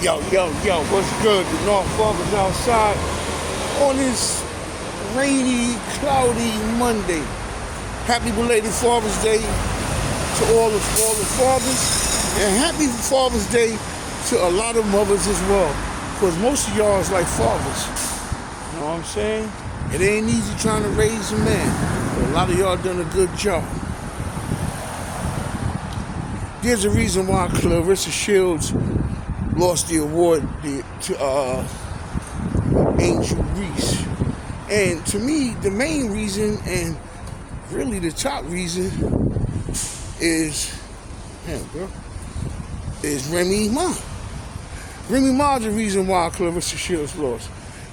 Yo, what's good? The North Farmers outside on this rainy, cloudy Monday. Happy belated Father's Day to all the fathers, and happy Father's Day to a lot of mothers as well, because most of y'all is like fathers. You know what I'm saying? It ain't easy trying to raise a man, but a lot of y'all done a good job. There's a reason why Claressa Shields lost the award to Angel Reese. And to me, the main reason, and really the top reason, is Remy Ma. Remy Ma's the reason why Claressa Shields lost.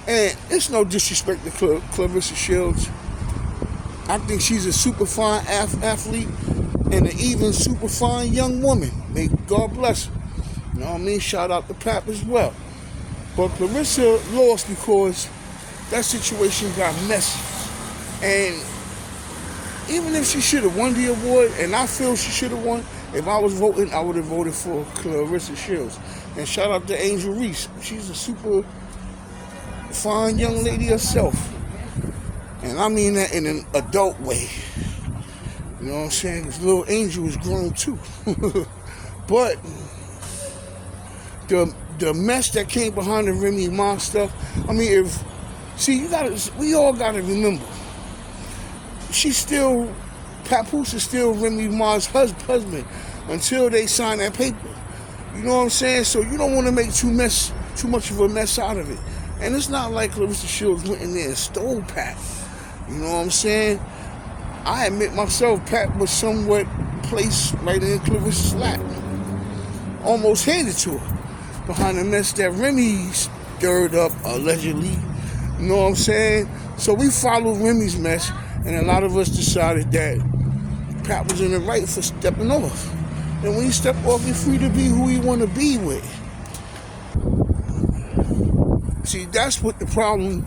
And it's no disrespect to Claressa Shields. I think she's a super fine athlete and an even super fine young woman. May God bless her. You know what I mean? Shout out to Pap as well. But Claressa lost because that situation got messy. And even if she should have won the award, and I feel she should have won, if I was voting, I would have voted for Claressa Shields. And shout out to Angel Reese. She's a super fine young lady herself. And I mean that in an adult way. You know what I'm saying? Because little Angel is grown too. But the mess that came behind the Remy Ma stuff, I mean, we all gotta remember, Papoose is still Remy Ma's husband until they sign that paper. You know what I'm saying? So you don't want to make too much of a mess out of it. And it's not like Claressa Shields went in there and stole Pat. You know what I'm saying? I admit myself, Pat was somewhat placed right in Claressa's lap. Almost handed to her behind the mess that Remy stirred up, allegedly. You know what I'm saying? So we followed Remy's mess, and a lot of us decided that Pat was in the right for stepping off. And when you step off, you're free to be who you want to be with. See, that's what the problem,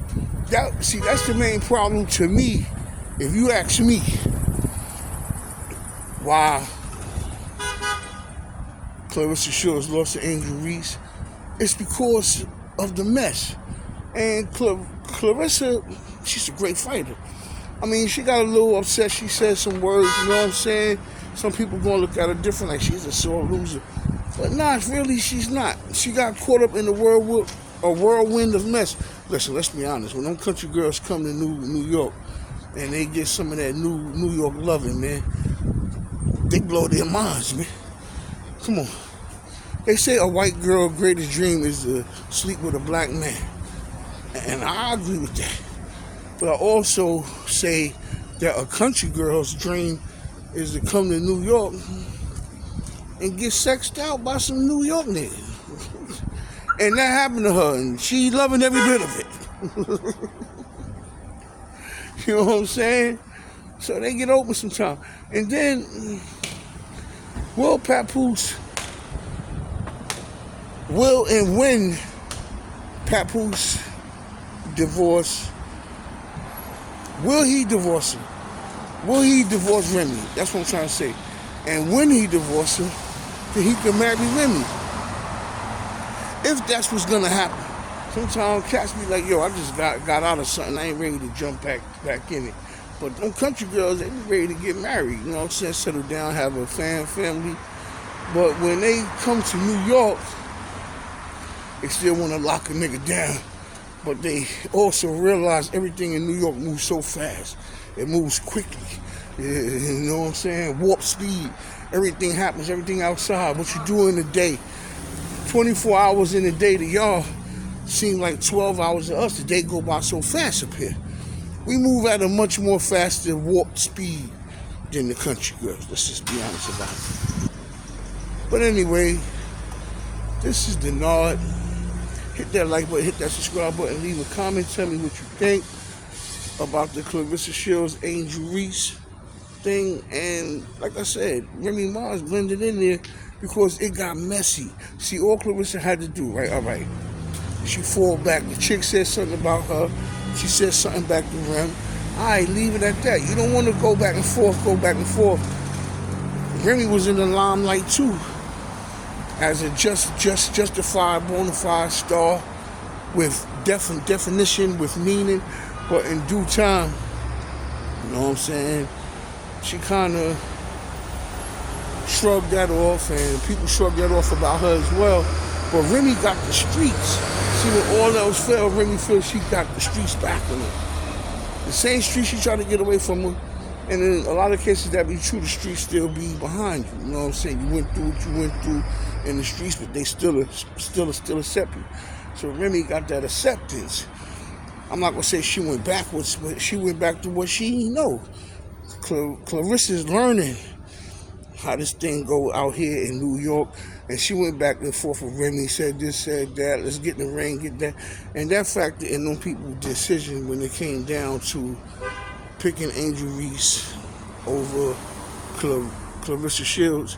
that's the main problem to me, if you ask me, why Claressa Shields lost to Angel Reese. It's because of the mess. And Claressa, she's a great fighter. I mean, she got a little upset. She said some words, you know what I'm saying? Some people gonna look at her different, like she's a sore loser. But nah, really, she's not. She got caught up in the whirlwind of mess. Listen, let's be honest. When them country girls come to New York and they get some of that New York loving, man, they blow their minds, man. Come on. They say a white girl's greatest dream is to sleep with a black man. And I agree with that. But I also say that a country girl's dream is to come to New York and get sexed out by some New York niggas. And that happened to her, and she loving every bit of it. You know what I'm saying? So they get open sometimes. And then, will Papoose, and when Papoose divorce, will he divorce her? Will he divorce Remy? That's what I'm trying to say. And when he divorces her, then he can marry Remy. If that's what's gonna happen. Sometimes cats be like, yo, I just got out of something, I ain't ready to jump back in it. But them country girls, they be ready to get married, you know what I'm saying? Settle down, have a family. But when they come to New York, they still want to lock a nigga down. But they also realize everything in New York moves so fast. It moves quickly. You know what I'm saying? Warp speed. Everything happens, everything outside. What you do in a day. 24 hours in a day to y'all seem like 12 hours to us. The day go by so fast up here. We move at a much more faster warp speed than the country girls. Let's just be honest about it. But anyway, this is the Nod. Hit that like button, hit that subscribe button, leave a comment, tell me what you think about the Claressa Shields, Angel Reese thing. And like I said, Remy Ma is blended in there because it got messy. See, all Claressa had to do, right? All right. She fall back. The chick said something about her. She said something back to Rem. All right, leave it at that. You don't want to go back and forth. Remy was in the limelight too. as a justified, bona fide star with definition, with meaning, but in due time, you know what I'm saying, she kind of shrugged that off, and people shrugged that off about her as well. But Remy got the streets. See, when all else failed, Remy feels she got the streets back on her. The same streets she tried to get away from her. And in a lot of cases that be true, the streets still be behind you. You know what I'm saying? You went through what you went through in the streets, but they still accept you. So Remy got that acceptance. I'm not gonna say she went backwards, but she went back to what she know. Claressa's learning how this thing go out here in New York, and she went back and forth with Remy, said this, said that, let's get in the ring, get that. And that factored in them people's decision when it came down to picking Angel Reese over Claressa Shields.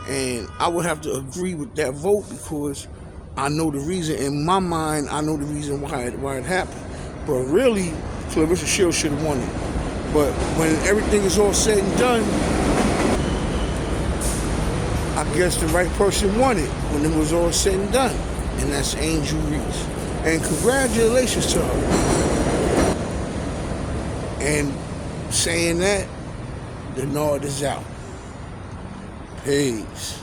And I would have to agree with that vote because I know the reason. In my mind, I know the reason why it happened. But really, Claressa Shields should have won it. But when everything is all said and done, I guess the right person won it when it was all said and done. And that's Angel Reese. And congratulations to her. And saying that, the nod is out. Peace.